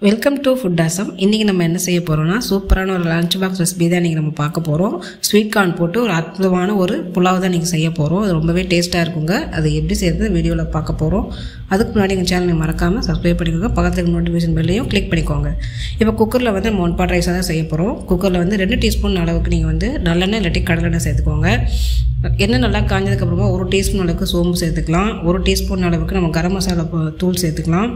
Welcome to food awesome. இன்றைக்கி நம்ம என்ன செய்ய போகிறோம்னா சூப்பரான ஒரு லஞ்ச் பாக்ஸ் ரெசிபி தான் இன்றைக்கி நம்ம பார்க்க போகிறோம். ஸ்வீட் கார்ன் போட்டு ஒரு அற்புதமான ஒரு புலாவ் தான் இன்றைக்கி செய்ய போகிறோம். அது ரொம்பவே டேஸ்ட்டாக இருக்குங்க. அது எப்படி செய்கிறது வீடியோவில் பார்க்க போகிறோம். அதுக்கு முன்னாடி எங்கள் சேனலை மறக்காமல் சப்ஸ்கிரைப் பண்ணிக்கோங்க. பக்கத்தில் நோட்டிஃபிகேஷன் பெல்லையும் கிளிக் பண்ணிக்கோங்க. இப்போ குக்கரில் வந்து நம்ம 1 பாட் ரைஸாக தான் செய்ய போகிறோம். குக்கரில் வந்து 2 டீஸ்பூன் அளவுக்கு நீங்கள் வந்து நல்லெண்ணெய் இல்லாட்டி கடலெண்ணெய் சேர்த்துக்கோங்க. எண்ணெய் நல்லா காஞ்சதுக்கப்புறமா 1 டீஸ்பூன் அளவுக்கு சோம்பு சேர்த்துக்கலாம். 1 டீஸ்பூன் அளவுக்கு நம்ம கரம் மசாலா தூள் சேர்த்துக்கலாம்.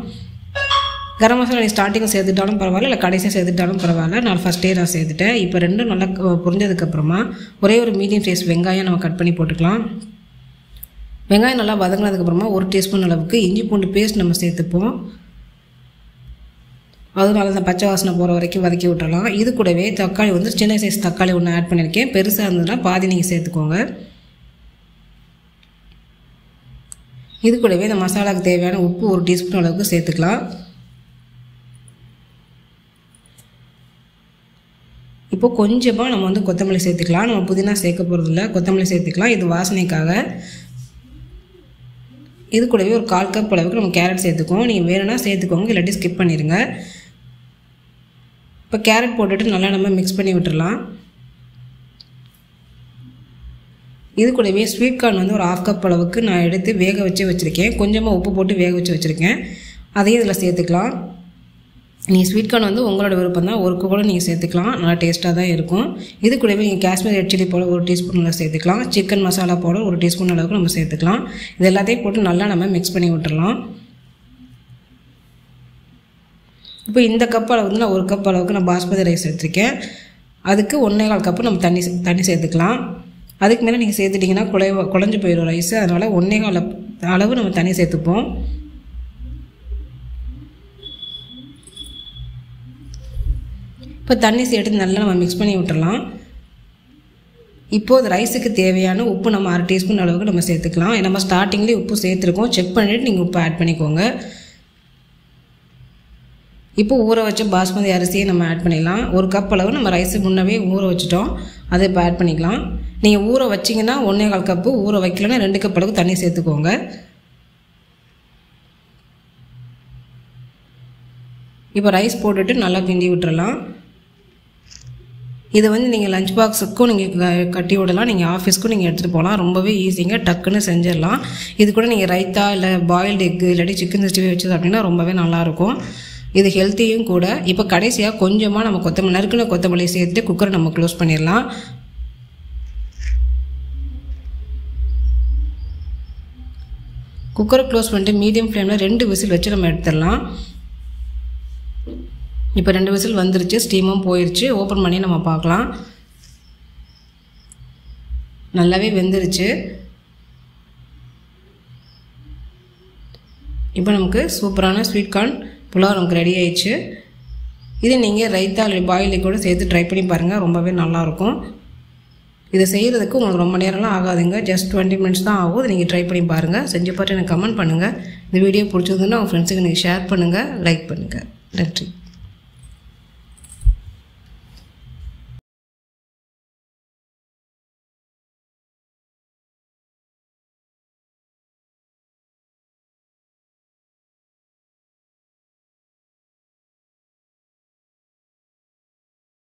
கரம் மசாலா நீ ஸ்டார்டிங்கில் சேர்த்துட்டாலும் பரவாயில்ல, இல்லை கடைசியாக சேர்த்துட்டாலும் பரவாயில்ல. நான் ஃபஸ்ட்டே நான் சேர்த்துட்டேன். இப்போ ரெண்டும் நல்லா புரிஞ்சதுக்கப்புறமா ஒரே ஒரு மீடியம் சைஸ் வெங்காயம் நம்ம கட் பண்ணி போட்டுக்கலாம். வெங்காயம் நல்லா வதங்கினதுக்கப்புறமா 1 டீஸ்பூன் அளவுக்கு இஞ்சி பூண்டு பேஸ்ட் நம்ம சேர்த்துப்போம். அதனால தான் பச்சை வாசனை போகிற வரைக்கும் வதக்கி விட்டுறலாம். இது கூடவே தக்காளி வந்து சின்ன சைஸ் தக்காளி ஒன்று ஆட் பண்ணியிருக்கேன். பெருசாக இருந்ததுன்னா பாதி நீங்கள் சேர்த்துக்கோங்க. இது கூடவே இந்த மசாலாவுக்கு தேவையான உப்பு 1 டீஸ்பூன் அளவுக்கு சேர்த்துக்கலாம். இப்போ கொஞ்சமாக நம்ம வந்து கொத்தமல்லி சேர்த்துக்கலாம். நம்ம புதினா சேர்க்க போகிறதில்ல, கொத்தமல்லி சேர்த்துக்கலாம். இது வாசனைக்காக. இது கூடவே ஒரு 1/4 கப் அளவுக்கு நம்ம கேரட் சேர்த்துக்கோம். நீங்கள் வேணும்னா சேர்த்துக்கோங்க, இல்லாட்டி ஸ்கிப் பண்ணிடுங்க. இப்போ கேரட் போட்டுட்டு நல்லா நம்ம மிக்ஸ் பண்ணி விட்டுடலாம். இது கூடவே ஸ்வீட் கார்ன் வந்து ஒரு 1/2 கப் அளவுக்கு நான் எடுத்து வேக வச்சு வச்சுருக்கேன். கொஞ்சமாக உப்பு போட்டு வேக வச்சு வச்சுருக்கேன். அதையும் இதில் சேர்த்துக்கலாம். நீங்கள் ஸ்வீட் கார்ன் வந்து உங்களோட விருப்பம் தான், ஒரு கூட நீங்கள் சேர்த்துக்கலாம். நல்லா டேஸ்ட்டாக தான் இருக்கும். இது கூடவே நீங்கள் Kashmir red chilli powder 1 teaspoon சேர்த்துக்கலாம். சிக்கன் மசாலா பவுடர் 1 டீஸ்பூன் அளவுக்கு நம்ம சேர்த்துக்கலாம். இது எல்லாத்தையும் போட்டு நல்லா நம்ம மிக்ஸ் பண்ணி விட்டுடலாம். இப்போ இந்த கப் அளவு வந்து நான் 1 கப் அளவுக்கு நான் பாஸ்மதி ரைஸ் எடுத்துருக்கேன். அதுக்கு 1.25 கப்பு நம்ம தண்ணி சேர்த்துக்கலாம். அதுக்கு மேலே நீங்கள் சேர்த்துட்டிங்கன்னா குழஞ்சி போயிடும் ரைஸு. அதனால் 1.25 அளவு நம்ம தண்ணி சேர்த்துப்போம். இப்போ தண்ணி சேர்த்து நல்லா நம்ம மிக்ஸ் பண்ணி விட்டுடலாம். இப்போது ரைஸுக்கு தேவையான உப்பு நம்ம 1/2 டீஸ்பூன் அளவுக்கு நம்ம சேர்த்துக்கலாம். நம்ம ஸ்டார்டிங்லேயே உப்பு சேர்த்துருக்கோம். செக் பண்ணிவிட்டு நீங்கள் உப்பு ஆட் பண்ணிக்கோங்க. இப்போ ஊற வச்ச பாஸ்மதி அரிசியை நம்ம ஆட் பண்ணிடலாம். 1 கப் அளவு நம்ம ரைஸு முன்னவே ஊற வச்சுட்டோம். அதை இப்போ ஆட் பண்ணிக்கலாம். நீங்கள் ஊற வச்சிங்கன்னா 1.25 கப்பு, ஊற வைக்கலன்னா 2 கப் அளவுக்கு தண்ணி சேர்த்துக்கோங்க. இப்போ ரைஸ் போட்டுட்டு நல்லா கிண்டி விட்டுறலாம். இதை வந்து நீங்கள் லஞ்ச் பாக்ஸுக்கும் நீங்கள் கட்டி விடலாம், நீங்கள் ஆஃபீஸ்க்கும் நீங்கள் எடுத்துகிட்டு போகலாம். ரொம்பவே ஈஸிங்க, டக்குன்னு செஞ்சிடலாம். இது கூட நீங்கள் ரைத்தா இல்லை பாயில்டு எக்கு இல்லாட்டி சிக்கன் 65 வச்சது அப்படின்னா ரொம்பவே நல்லாயிருக்கும். இது ஹெல்த்தியும் கூட. இப்போ கடைசியாக கொஞ்சமாக நம்ம நறுக்குன கொத்தமல்லி சேர்த்து குக்கரை நம்ம க்ளோஸ் பண்ணிடலாம். குக்கரை க்ளோஸ் பண்ணிட்டு மீடியம் ஃப்ளேமில் 2 விசில் வச்சு நம்ம எடுத்துடலாம். இப்போ 2 விசில் வந்துருச்சு, ஸ்டீமும் போயிடுச்சு. ஓப்பன் பண்ணி நம்ம பார்க்கலாம். நல்லாவே வெந்துருச்சு. இப்போ நமக்கு சூப்பரான ஸ்வீட் கார்ன் புலாவ் நமக்கு ரெடி ஆயிடுச்சு. இது நீங்கள் ரைத்தா இல்லை பாயில் கூட சேர்த்து ட்ரை பண்ணி பாருங்கள், ரொம்பவே நல்லாயிருக்கும். இதை செய்கிறதுக்கு உங்களுக்கு ரொம்ப நேரம்லாம் ஆகாதுங்க, ஜஸ்ட் 20 மினிட்ஸ் தான் ஆகும். இதை நீங்கள் ட்ரை பண்ணி பாருங்கள். செஞ்சு பார்த்து எனக்கு கமெண்ட் பண்ணுங்கள். இந்த வீடியோ பிடிச்சிருந்ததுன்னா உங்கள் ஃப்ரெண்ட்ஸுக்கு நீங்கள் ஷேர் பண்ணுங்கள், லைக் பண்ணுங்கள். நன்றி.